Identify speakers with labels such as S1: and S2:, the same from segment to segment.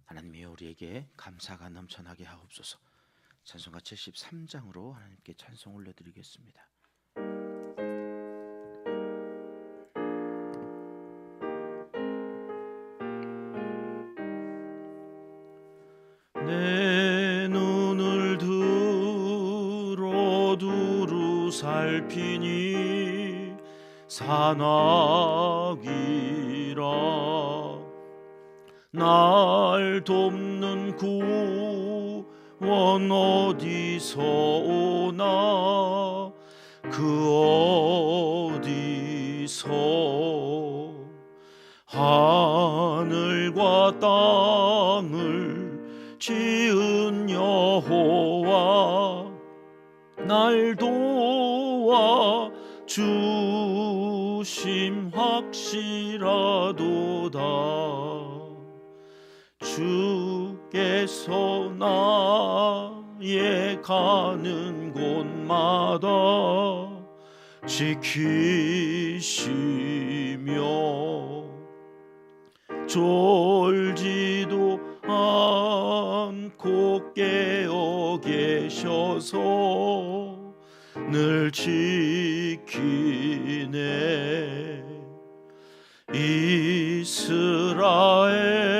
S1: 하나님이 우리에게 감사가 넘쳐나게 하옵소서. 찬송가 73장으로 하나님께 찬송 올려드리겠습니다. 내 눈을 들어 두루 살피니 산악이라 날 돕는 구원 어디서 오나 그 어디서 하늘과 땅을 지은 여호와 날 도와 주심 확실하도다. 주께서 나의 가는 곳마다 지키시며 졸지도 않고 깨어 계셔서 늘 지키네.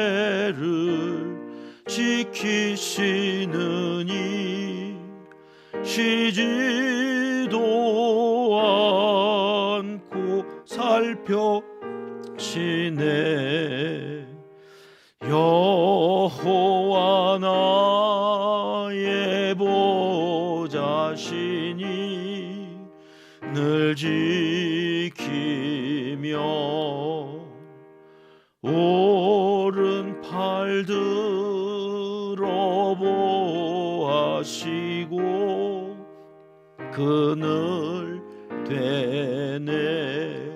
S1: 이스라엘을 지키시느니 쉬지도 않고 살펴시네. 여호와 나의 보좌시니 늘 지키며 오른팔 들어 보아시고 그늘 되네.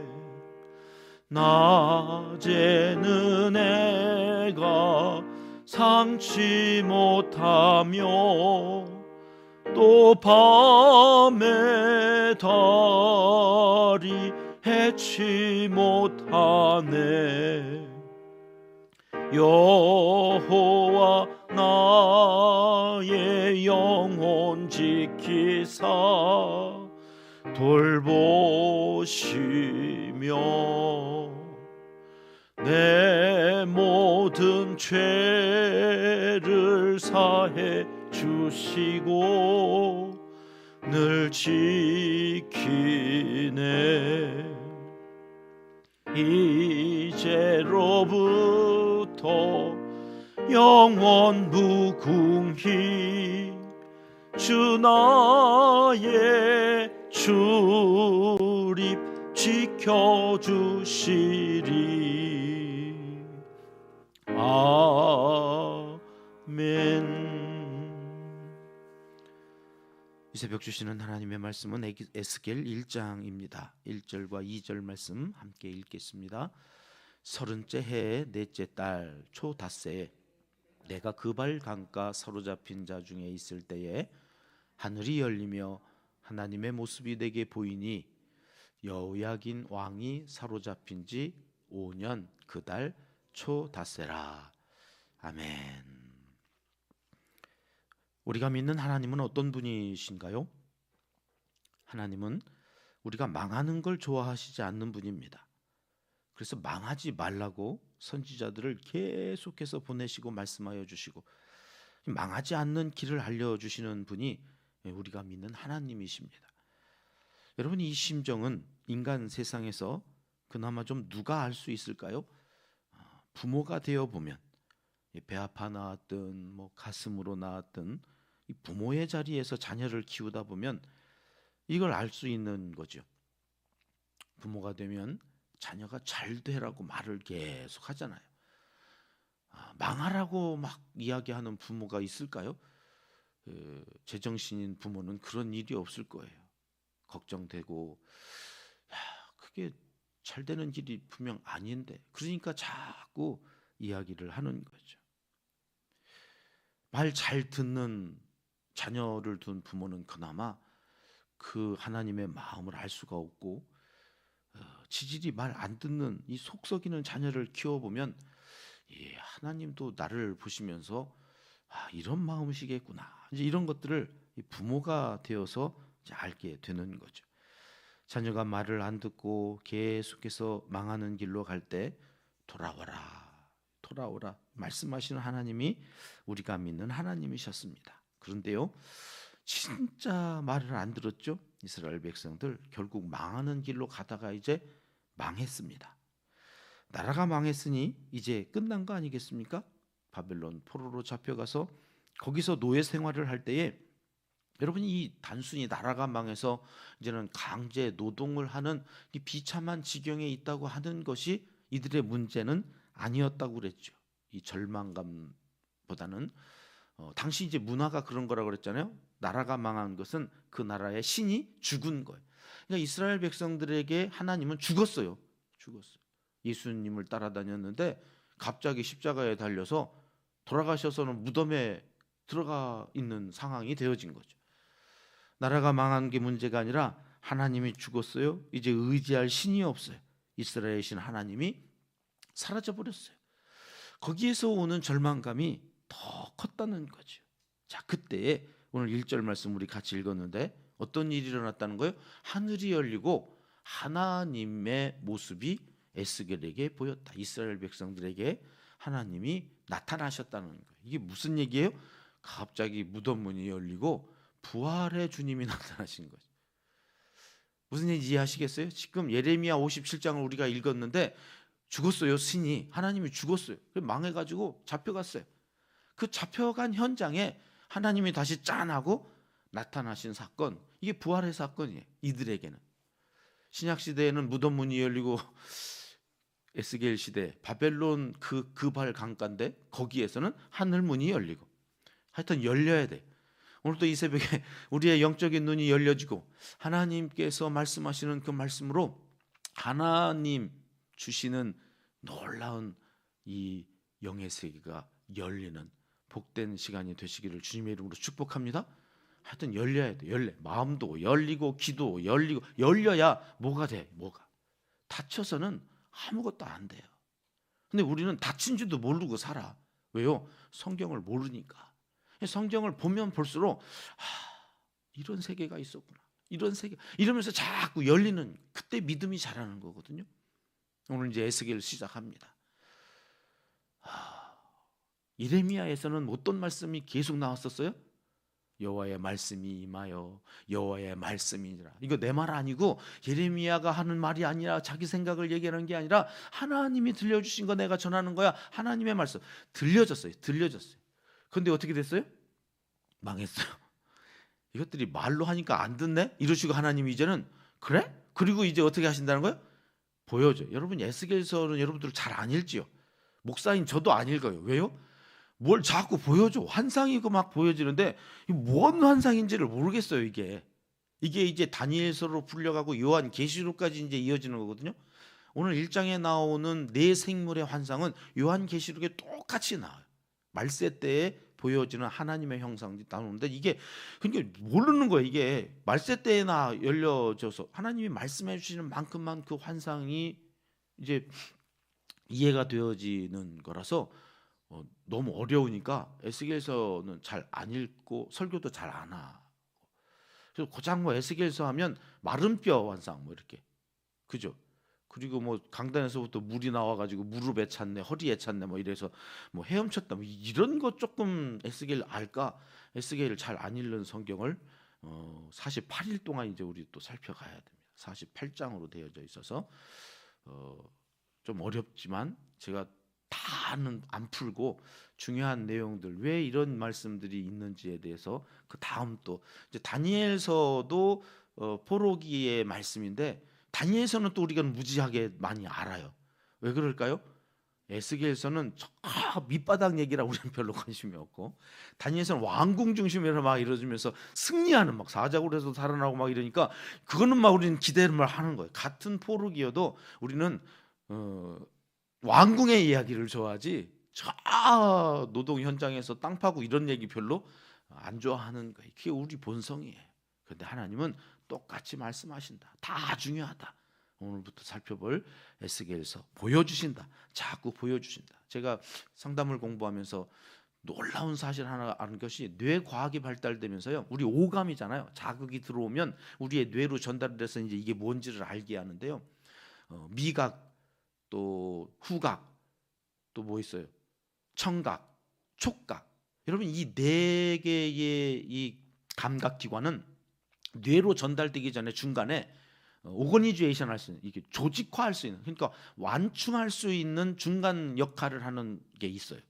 S1: 낮에는 해가 상치 못하며 또 밤에 달이 해치 못하네. 여호와 나의 영혼 지키사 돌보시며 내 모든 죄를 사해 주시고 늘 지키네. 이제로부터 영원 무궁히 주 나의 출입 지켜주시리. 아멘. 이 새벽 주시는 하나님의 말씀은 에스겔 1장입니다. 1절과 2절 말씀 함께 읽겠습니다. 30째 해의 넷째 달 초닷새에 내가 그발 강가 사로잡힌 자 중에 있을 때에 하늘이 열리며 하나님의 모습이 내게 보이니 여호야긴 왕이 사로잡힌 지 5년 그 달 초닷새라. 아멘. 우리가 믿는 하나님은 어떤 분이신가요? 하나님은 우리가 망하는 걸 좋아하시지 않는 분입니다. 그래서 망하지 말라고 선지자들을 계속해서 보내시고 말씀하여 주시고 망하지 않는 길을 알려주시는 분이 우리가 믿는 하나님이십니다. 여러분, 이 심정은 인간 세상에서 그나마 좀 누가 알 수 있을까요? 부모가 되어 보면 배 아파 낳았든 가슴으로 낳았든 이 부모의 자리에서 자녀를 키우다 보면 이걸 알 수 있는 거죠. 부모가 되면 자녀가 잘 되라고 말을 계속 하잖아요. 망하라고 막 이야기하는 부모가 있을까요? 제정신인 부모는 그런 일이 없을 거예요. 걱정되고 그게 잘 되는 길이 분명 아닌데 그러니까 자꾸 이야기를 하는 거죠. 말 잘 듣는 자녀를 둔 부모는 그나마 그 하나님의 마음을 알 수가 없고 지질이 말 안 듣는 이 속 썩이는 자녀를 키워보면 예, 하나님도 나를 보시면서 이런 마음이시겠구나. 이제 이런 것들을 부모가 되어서 이제 알게 되는 거죠. 자녀가 말을 안 듣고 계속해서 망하는 길로 갈 때 돌아와라, 돌아오라 말씀하시는 하나님이 우리가 믿는 하나님이셨습니다. 그런데요, 진짜 말을 안 들었죠. 이스라엘 백성들 결국 망하는 길로 가다가 이제 망했습니다. 나라가 망했으니 이제 끝난 거 아니겠습니까? 바벨론 포로로 잡혀가서 거기서 노예 생활을 할 때에 여러분, 이 단순히 나라가 망해서 이제는 강제 노동을 하는 이 비참한 지경에 있다고 하는 것이 이들의 문제는 아니었다고 그랬죠. 이 절망감보다는 당시 이제 문화가 그런 거라고 그랬잖아요. 나라가 망한 것은 그 나라의 신이 죽은 거예요. 그러니까 이스라엘 백성들에게 하나님은 죽었어요. 죽었어요. 예수님을 따라다녔는데 갑자기 십자가에 달려서 돌아가셔서는 무덤에 들어가 있는 상황이 되어진 거죠. 나라가 망한 게 문제가 아니라 하나님이 죽었어요. 이제 의지할 신이 없어요. 이스라엘 신 하나님이 사라져 버렸어요. 거기에서 오는 절망감이 더 컸다는 거죠. 자, 그때 오늘 1절 말씀 우리 같이 읽었는데 어떤 일이 일어났다는 거예요? 하늘이 열리고 하나님의 모습이 에스겔에게 보였다. 이스라엘 백성들에게 하나님이 나타나셨다는 거예요. 이게 무슨 얘기예요? 갑자기 무덤 문이 열리고 부활의 주님이 나타나신 거죠. 무슨 얘기인지 이해하시겠어요? 지금 예레미야 57장을 우리가 읽었는데 죽었어요. 신이 하나님이 죽었어요. 망해가지고 잡혀갔어요. 그 잡혀간 현장에 하나님이 다시 짠하고 나타나신 사건, 이게 부활의 사건이에요. 이들에게는. 신약 시대에는 무덤 문이 열리고 에스겔 시대 바벨론 그 그발 강가인데 거기에서는 하늘 문이 열리고 하여튼 열려야 돼. 오늘도 이 새벽에 우리의 영적인 눈이 열려지고 하나님께서 말씀하시는 그 말씀으로 하나님 주시는 놀라운 이 영의 세계가 열리는 복된 시간이 되시기를 주님의 이름으로 축복합니다. 하여튼 열려야 돼. 열려. 마음도 열리고 기도 열리고 열려야 뭐가 돼? 뭐가. 닫혀서는 아무것도 안 돼요. 근데 우리는 닫힌 줄도 모르고 살아. 왜요? 성경을 모르니까. 성경을 보면 볼수록 이런 세계가 있었구나. 이런 세계. 이러면서 자꾸 열리는 그때 믿음이 자라는 거거든요. 오늘 이제 에스겔을 시작합니다. 예레미야에서는 어떤 말씀이 계속 나왔었어요? 여호와의 말씀이 임하여 여호와의 말씀이니라. 이거 내 말 아니고 예레미야가 하는 말이 아니라 자기 생각을 얘기하는 게 아니라 하나님이 들려주신 거 내가 전하는 거야. 하나님의 말씀 들려졌어요. 그런데 어떻게 됐어요? 망했어요. 이것들이 말로 하니까 안 듣네? 이러시고 하나님이 이제는 그래? 그리고 이제 어떻게 하신다는 거예요? 보여줘. 여러분 에스겔서는 여러분들 잘 안 읽지요. 목사인 저도 안 읽어요. 왜요? 뭘 자꾸 보여줘. 환상이고 막 보여지는데 뭔 환상인지를 모르겠어요. 이게 이제 다니엘서로 불려가고 요한 계시록까지 이제 이어지는 거거든요. 오늘 1장에 나오는 네 생물의 환상은 요한 계시록에 똑같이 나와요. 말세 때에 보여지는 하나님의 형상이 나오는데 이게 그러니까 모르는 거예요. 이게 말세 때나 열려져서 하나님이 말씀해 주시는 만큼만 그 환상이 이제 이해가 되어지는 거라서 너무 어려우니까 에스겔서는 잘 안 읽고 설교도 잘 안 하고 그래서 고장 뭐 에스겔서 하면 마른 뼈 환상 뭐 이렇게 그죠? 그리고 뭐 강단에서부터 물이 나와가지고 무릎에 찼네, 허리에 찼네, 뭐 이래서 뭐 헤엄쳤다, 뭐 이런 거 조금 에스겔 알까? 에스겔을 잘 안 읽는 성경을 48일 동안 이제 우리 또 살펴가야 됩니다. 48장으로 되어져 있어서 좀 어렵지만 제가 다는 안 풀고 중요한 내용들 왜 이런 말씀들이 있는지에 대해서 그 다음 또 이제 다니엘서도 포로기의 말씀인데. 다니엘서는 또 우리가 무지하게 많이 알아요. 왜 그럴까요? 에스겔서는 밑바닥 얘기라 우리는 별로 관심이 없고 다니엘서는 왕궁 중심으로 막 이루어지면서 승리하는 막 사자굴에서 살아나고 막 이러니까 그거는 막 우리는 기대를 막 하는 거예요. 같은 포로기여도 우리는 왕궁의 이야기를 좋아하지 저 노동 현장에서 땅 파고 이런 얘기 별로 안 좋아하는 거예요. 그게 우리 본성이에요. 그런데 하나님은 똑같이 말씀하신다. 다 중요하다. 오늘부터 살펴볼 에스겔서 보여주신다. 자꾸 보여주신다. 제가 상담을 공부하면서 놀라운 사실 하나 아는 것이 뇌과학이 발달되면서요. 우리 오감이잖아요. 자극이 들어오면 우리의 뇌로 전달돼서 이제 이게 뭔지를 알게 하는데요. 미각, 또 후각, 또 뭐 있어요? 청각, 촉각. 여러분 이 네 개의 이 감각 기관은 뇌로 전달되기 전에 중간에 오거니제이션 할 수 있는, 이게 조직화할 수 있는, 그러니까 완충할 수 있는 중간 역할을 하는 게 있어요.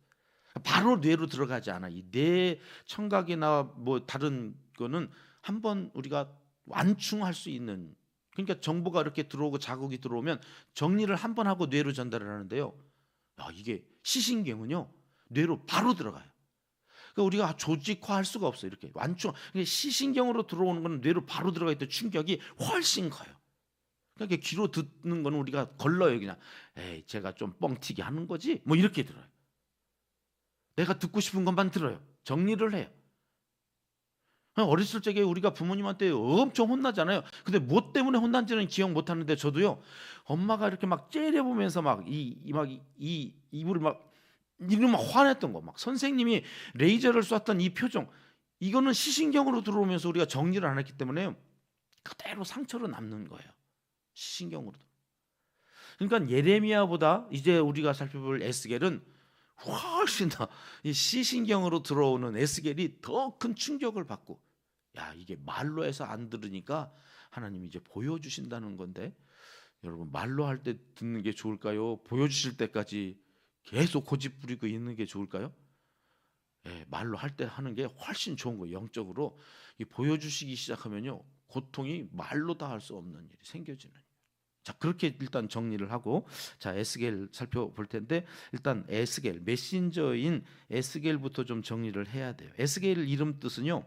S1: 바로 뇌로 들어가지 않아. 이 뇌 청각이나 뭐 다른 거는 한번 우리가 완충할 수 있는, 그러니까 정보가 이렇게 들어오고 자극이 들어오면 정리를 한번 하고 뇌로 전달을 하는데요. 이게 시신경은요 뇌로 바로 들어가요. 그러니까 우리가 조직화할 수가 없어요. 이렇게 완충. 시신경으로 들어오는 건 뇌로 바로 들어가 있던 충격이 훨씬 커요. 그러니까 귀로 듣는 거는 우리가 걸러요. 그냥 에이 제가 좀 뻥튀기 하는 거지 뭐 이렇게 들어요. 내가 듣고 싶은 것만 들어요. 정리를 해요. 어렸을 적에 우리가 부모님한테 엄청 혼나잖아요. 근데 뭐 때문에 혼난지는 기억 못 하는데 저도요. 엄마가 이렇게 막 째려보면서 막 이 입을 막 이러면 막 화냈던 거, 막 선생님이 레이저를 쐈던 이 표정, 이거는 시신경으로 들어오면서 우리가 정리를 안 했기 때문에 그대로 상처로 남는 거예요. 시신경으로. 그러니까 예레미야보다 이제 우리가 살펴볼 에스겔은 훨씬 더 이 시신경으로 들어오는 에스겔이 더 큰 충격을 받고, 이게 말로 해서 안 들으니까 하나님이 이제 보여주신다는 건데, 여러분 말로 할 때 듣는 게 좋을까요? 보여주실 때까지 계속 고집 부리고 있는 게 좋을까요? 말로 할 때 하는 게 훨씬 좋은 거예요. 영적으로 보여주시기 시작하면요, 고통이 말로 다 할 수 없는 일이 생겨지는. 자, 그렇게 일단 정리를 하고, 자, 에스겔 살펴볼 텐데, 일단 에스겔, 메신저인 에스겔부터 좀 정리를 해야 돼요. 에스겔 이름 뜻은요,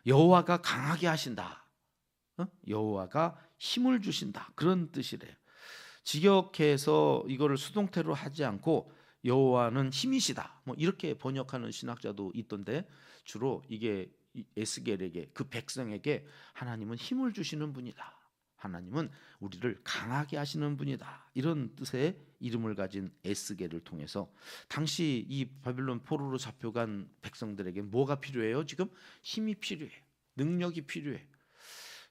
S1: 여호와가 강하게 하신다, 여호와가 힘을 주신다, 그런 뜻이래요. 직역해서 이거를 수동태로 하지 않고 여호와는 힘이시다, 뭐 이렇게 번역하는 신학자도 있던데, 주로 이게 에스겔에게, 그 백성에게 하나님은 힘을 주시는 분이다, 하나님은 우리를 강하게 하시는 분이다, 이런 뜻의 이름을 가진 에스겔을 통해서 당시 이 바빌론 포로로 잡혀간 백성들에게 뭐가 필요해요? 지금 힘이 필요해요. 능력이 필요해요.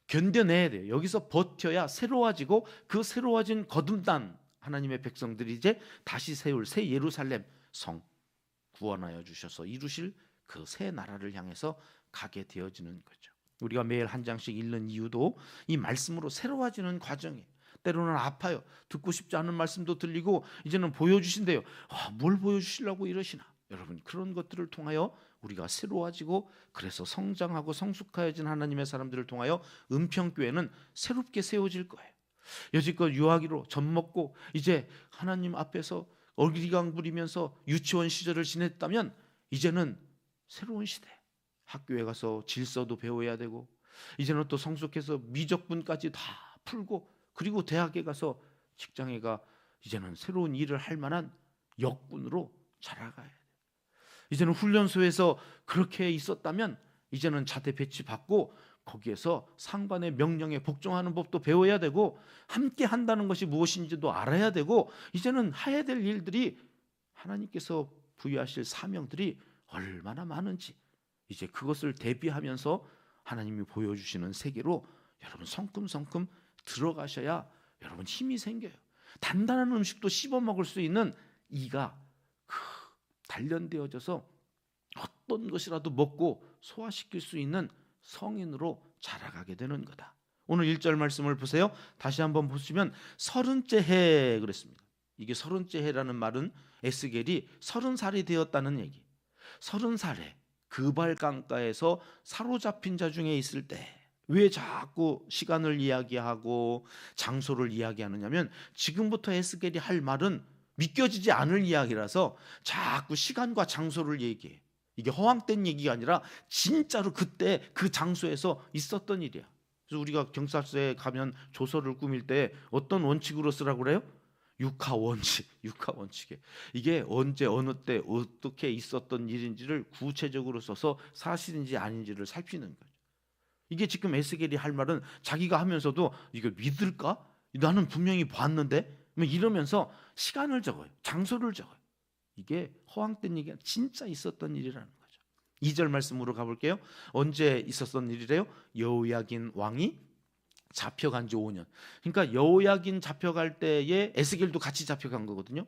S1: 견뎌내야 돼요. 여기서 버텨야 새로워지고, 그 새로워진 거듭난 하나님의 백성들이 이제 다시 세울 새 예루살렘 성 구원하여 주셔서 이루실 그 새 나라를 향해서 가게 되어지는 거죠. 우리가 매일 한 장씩 읽는 이유도 이 말씀으로 새로워지는 과정이에요. 때로는 아파요. 듣고 싶지 않은 말씀도 들리고 이제는 보여주신대요. 뭘 보여주시려고 이러시나. 여러분, 그런 것들을 통하여 우리가 새로워지고, 그래서 성장하고 성숙해진 하나님의 사람들을 통하여 은평교회는 새롭게 세워질 거예요. 여지껏 유아기로 젖먹고 이제 하나님 앞에서 어리광 부리면서 유치원 시절을 지냈다면, 이제는 새로운 시대, 학교에 가서 질서도 배워야 되고, 이제는 또 성숙해서 미적분까지 다 풀고, 그리고 대학에 가서 직장에 가 이제는 새로운 일을 할 만한 역군으로 자라가야 돼요. 이제는 훈련소에서 그렇게 있었다면 이제는 자대 배치 받고 거기에서 상관의 명령에 복종하는 법도 배워야 되고, 함께 한다는 것이 무엇인지도 알아야 되고, 이제는 해야 될 일들이, 하나님께서 부여하실 사명들이 얼마나 많은지, 이제 그것을 대비하면서 하나님이 보여주시는 세계로 여러분 성큼성큼 들어가셔야 여러분 힘이 생겨요. 단단한 음식도 씹어 먹을 수 있는 이가 단련되어져서 어떤 것이라도 먹고 소화시킬 수 있는 성인으로 자라가게 되는 거다. 오늘 1절 말씀을 보세요. 다시 한번 보시면 30째 해 그랬습니다. 이게 30째 해라는 말은 에스겔이 30살이 되었다는 얘기. 30살에 그발 강가에서 사로잡힌 자 중에 있을 때, 왜 자꾸 시간을 이야기하고 장소를 이야기하느냐면, 지금부터 에스겔이 할 말은 믿겨지지 않을 이야기라서 자꾸 시간과 장소를 얘기해. 이게 허황된 얘기가 아니라 진짜로 그때 그 장소에서 있었던 일이야. 그래서 우리가 경찰서에 가면 조서를 꾸밀 때 어떤 원칙으로 쓰라고 그래요? 육하 원칙에 이게 언제 어느 때 어떻게 있었던 일인지를 구체적으로 써서 사실인지 아닌지를 살피는 거죠. 이게 지금 에스겔이 할 말은, 자기가 하면서도 이걸 믿을까? 나는 분명히 봤는데 이러면서 시간을 적어요. 장소를 적어요. 이게 허황된 얘기가 진짜 있었던 일이라는 거죠. 2절 말씀으로 가볼게요. 언제 있었던 일이래요? 여호야긴 왕이 잡혀간 지 5년. 그러니까 여호야긴 잡혀갈 때에 에스겔도 같이 잡혀간 거거든요.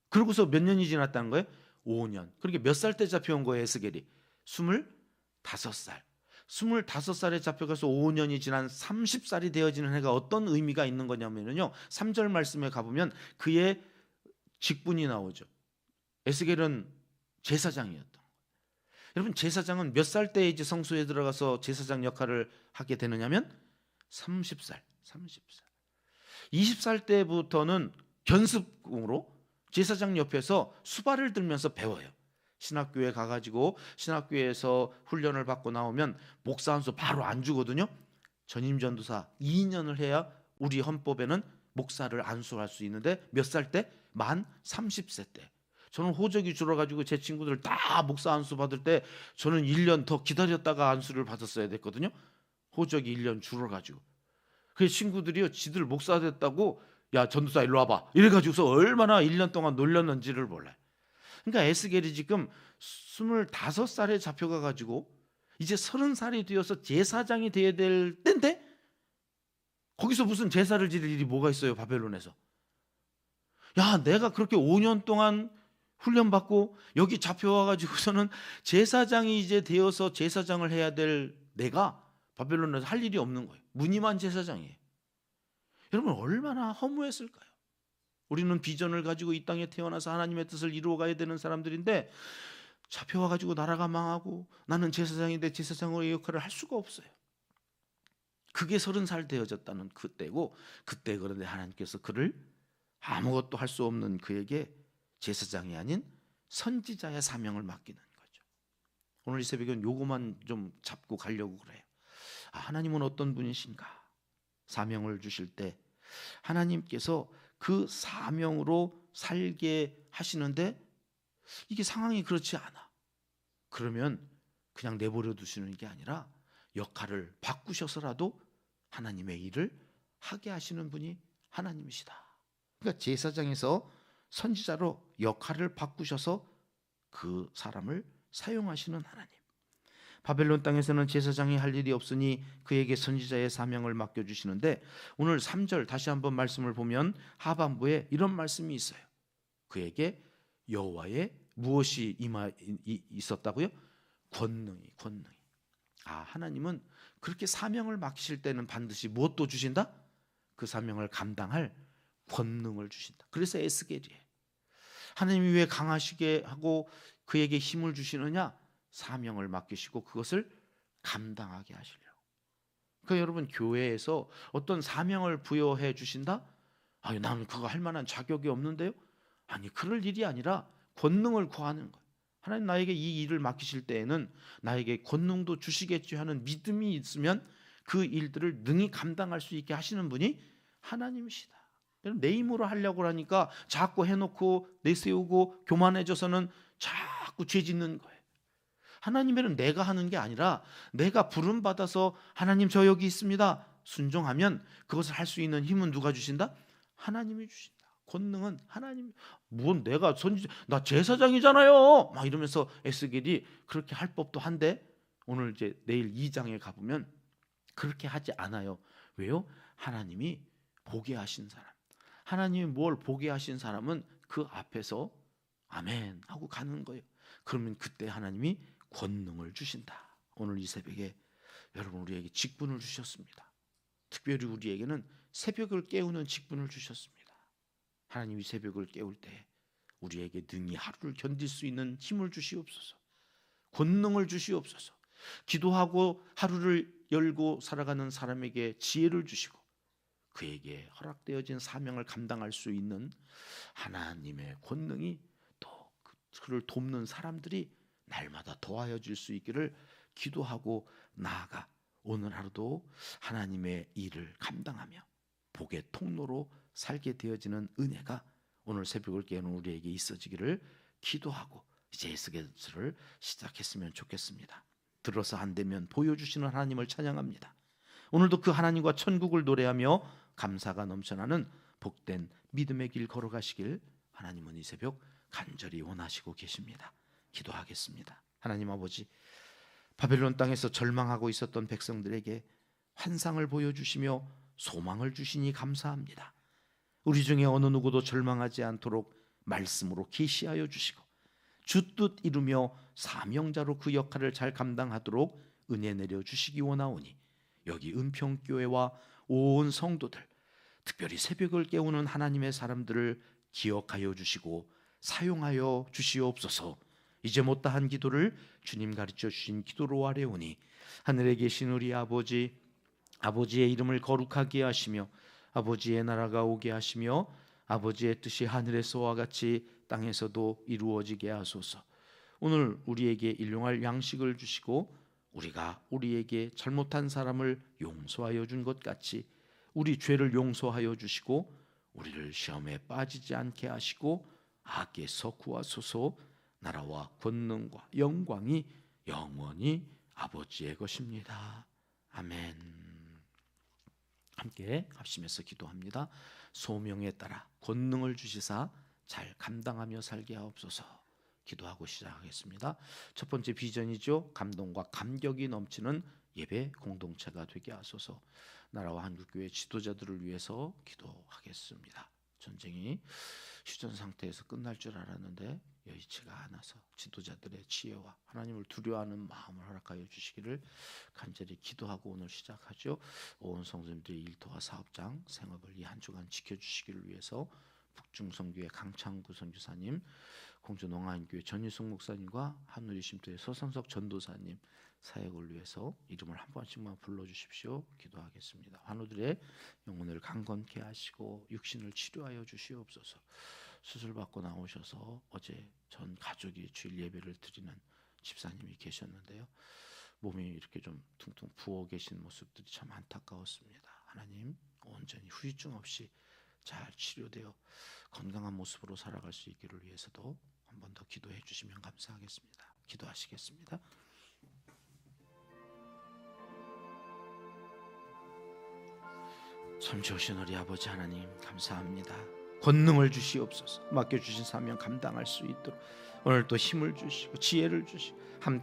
S1: 그러고서 몇 년이 지났다는 거예요? 5년. 그러니까 몇 살 때 잡혀온 거예요, 에스겔이? 25살. 25살에 잡혀가서 5년이 지난 30살이 되어지는 해가 어떤 의미가 있는 거냐면요, 3절 말씀에 가보면 그의 직분이 나오죠. 에스겔은 제사장이었던 거예요. 여러분, 제사장은 몇 살 때 이제 성소에 들어가서 제사장 역할을 하게 되느냐면 30살. 20살 때부터는 견습으로 제사장 옆에서 수발을 들면서 배워요. 신학교에 가가지고 신학교에서 훈련을 받고 나오면 목사 한 수 바로 안 주거든요. 전임 전도사 2년을 해야 우리 헌법에는 목사를 안수할 수 있는데 몇 살 때? 만 30세 때. 저는 호적이 줄어가지고 제 친구들 다 목사 안수 받을 때 저는 1년 더 기다렸다가 안수를 받았어야 됐거든요. 호적이 1년 줄어가지고. 그 친구들이요, 지들 목사 됐다고 야 전도사 일로 와봐 이래가지고서 얼마나 1년 동안 놀렸는지를 몰라요. 그러니까 에스겔이 지금 25살에 잡혀가가지고 이제 30살이 되어서 제사장이 돼야 될 때인데 거기서 무슨 제사를 지낼 일이 뭐가 있어요, 바벨론에서. 야, 내가 그렇게 5년 동안 훈련받고 여기 잡혀와가지고서는 제사장이 이제 되어서 제사장을 해야 될 내가 바벨론에서 할 일이 없는 거예요. 무늬만 제사장이에요. 여러분, 얼마나 허무했을까요? 우리는 비전을 가지고 이 땅에 태어나서 하나님의 뜻을 이루어가야 되는 사람들인데 잡혀와가지고 나라가 망하고 나는 제사장인데 제사장의 역할을 할 수가 없어요. 그게 30살 되어졌다는 그때고, 그때 그런데 하나님께서 그를 아무것도 할 수 없는 그에게 제사장이 아닌 선지자의 사명을 맡기는 거죠. 오늘 이 새벽은 요거만 좀 잡고 가려고 그래요. 하나님은 어떤 분이신가? 사명을 주실 때 하나님께서 그 사명으로 살게 하시는데 이게 상황이 그렇지 않아. 그러면 그냥 내버려 두시는 게 아니라 역할을 바꾸셔서라도 하나님의 일을 하게 하시는 분이 하나님이시다. 그러니까 제사장에서 선지자로 역할을 바꾸셔서 그 사람을 사용하시는 하나님. 바벨론 땅에서는 제사장이 할 일이 없으니 그에게 선지자의 사명을 맡겨주시는데 오늘 3절 다시 한번 말씀을 보면 하반부에 이런 말씀이 있어요. 그에게 여호와의 무엇이 있었다고요? 권능이. 하나님은 그렇게 사명을 맡기실 때는 반드시 무엇도 주신다? 그 사명을 감당할 권능을 주신다. 그래서 에스겔이에요. 하나님이 왜 강하시게 하고 그에게 힘을 주시느냐? 사명을 맡기시고 그것을 감당하게 하시려고. 그러니까 여러분, 교회에서 어떤 사명을 부여해 주신다? 나는 그거 할 만한 자격이 없는데요? 아니, 그럴 일이 아니라 권능을 구하는 거예요. 하나님 나에게 이 일을 맡기실 때에는 나에게 권능도 주시겠지 하는 믿음이 있으면 그 일들을 능히 감당할 수 있게 하시는 분이 하나님이시다. 내 힘으로 하려고 하니까 자꾸 해놓고 내세우고 교만해져서는 자꾸 죄 짓는 거예요. 하나님에는 내가 하는 게 아니라 내가 부름받아서 하나님 저 여기 있습니다 순종하면 그것을 할 수 있는 힘은 누가 주신다? 하나님이 주신다. 권능은 하나님. 내가 나 제사장이잖아요 막 이러면서 에스겔이 그렇게 할 법도 한데 오늘 이제 내일 2장에 가보면 그렇게 하지 않아요. 왜요? 하나님이 보게 하신 사람, 하나님이 뭘 보게 하신 사람은 그 앞에서 아멘 하고 가는 거예요. 그러면 그때 하나님이 권능을 주신다. 오늘 이 새벽에 여러분, 우리에게 직분을 주셨습니다. 특별히 우리에게는 새벽을 깨우는 직분을 주셨습니다. 하나님이 새벽을 깨울 때 우리에게 능히 하루를 견딜 수 있는 힘을 주시옵소서. 권능을 주시옵소서. 기도하고 하루를 열고 살아가는 사람에게 지혜를 주시고 그에게 허락되어진 사명을 감당할 수 있는 하나님의 권능이 또 그를 돕는 사람들이 날마다 더하여 줄 수 있기를 기도하고 나아가 오늘 하루도 하나님의 일을 감당하며 복의 통로로 살게 되어지는 은혜가 오늘 새벽을 깨우는 우리에게 있어지기를 기도하고 이제 에스겔서를 시작했으면 좋겠습니다. 들어서 안 되면 보여주시는 하나님을 찬양합니다. 오늘도 그 하나님과 천국을 노래하며 감사가 넘쳐나는 복된 믿음의 길 걸어가시길 하나님은 이 새벽 간절히 원하시고 계십니다. 기도하겠습니다. 하나님 아버지, 바벨론 땅에서 절망하고 있었던 백성들에게 환상을 보여주시며 소망을 주시니 감사합니다. 우리 중에 어느 누구도 절망하지 않도록 말씀으로 계시하여 주시고 주 뜻 이루며 사명자로 그 역할을 잘 감당하도록 은혜 내려 주시기 원하오니 여기 은평교회와 온 성도들, 특별히 새벽을 깨우는 하나님의 사람들을 기억하여 주시고 사용하여 주시옵소서. 이제 못다한 기도를 주님 가르쳐 주신 기도로 아뢰오니 하늘에 계신 우리 아버지, 아버지의 이름을 거룩하게 하시며 아버지의 나라가 오게 하시며 아버지의 뜻이 하늘에서와 같이 땅에서도 이루어지게 하소서. 오늘 우리에게 일용할 양식을 주시고 우리가 우리에게 잘못한 사람을 용서하여 준 것 같이 우리 죄를 용서하여 주시고 우리를 시험에 빠지지 않게 하시고 악에서 구하소서. 나라와 권능과 영광이 영원히 아버지의 것입니다. 아멘. 함께 합심해서 기도합니다. 소명에 따라 권능을 주시사 잘 감당하며 살게 하옵소서. 기도하고 시작하겠습니다. 첫 번째 비전이죠. 감동과 감격이 넘치는 예배 공동체가 되게 하소서. 나라와 한국교회 지도자들을 위해서 기도하겠습니다. 전쟁이 휴전 상태에서 끝날 줄 알았는데 여의치가 않아서 지도자들의 지혜와 하나님을 두려워하는 마음을 허락하여 주시기를 간절히 기도하고 오늘 시작하죠. 온 성도님들의 일터와 사업장 생업을 이 한 주간 지켜주시기를 위해서 북중성교회 강창구 선교사님, 공주농안교회 전유숙 목사님과 한누리쉼터의 서선석 전도사님 사역을 위해서 이름을 한 번씩만 불러주십시오. 기도하겠습니다. 환우들의 영혼을 강건케 하시고 육신을 치료하여 주시옵소서. 수술받고 나오셔서 어제 전 가족이 주일 예배를 드리는 집사님이 계셨는데요, 몸이 이렇게 좀 퉁퉁 부어 계신 모습들이 참 안타까웠습니다. 하나님, 온전히 후유증 없이 잘 치료되어 건강한 모습으로 살아갈 수 있기를 위해서도 한 번 더 기도해 주시면 감사하겠습니다. 기도하시겠습니다. 참 좋으신 우리 아버지 하나님, 감사합니다. 권능을 주시옵소서. 맡겨주신 사명 감당할 수 있도록 오늘 또 힘을 주시고 지혜를 주시고 함께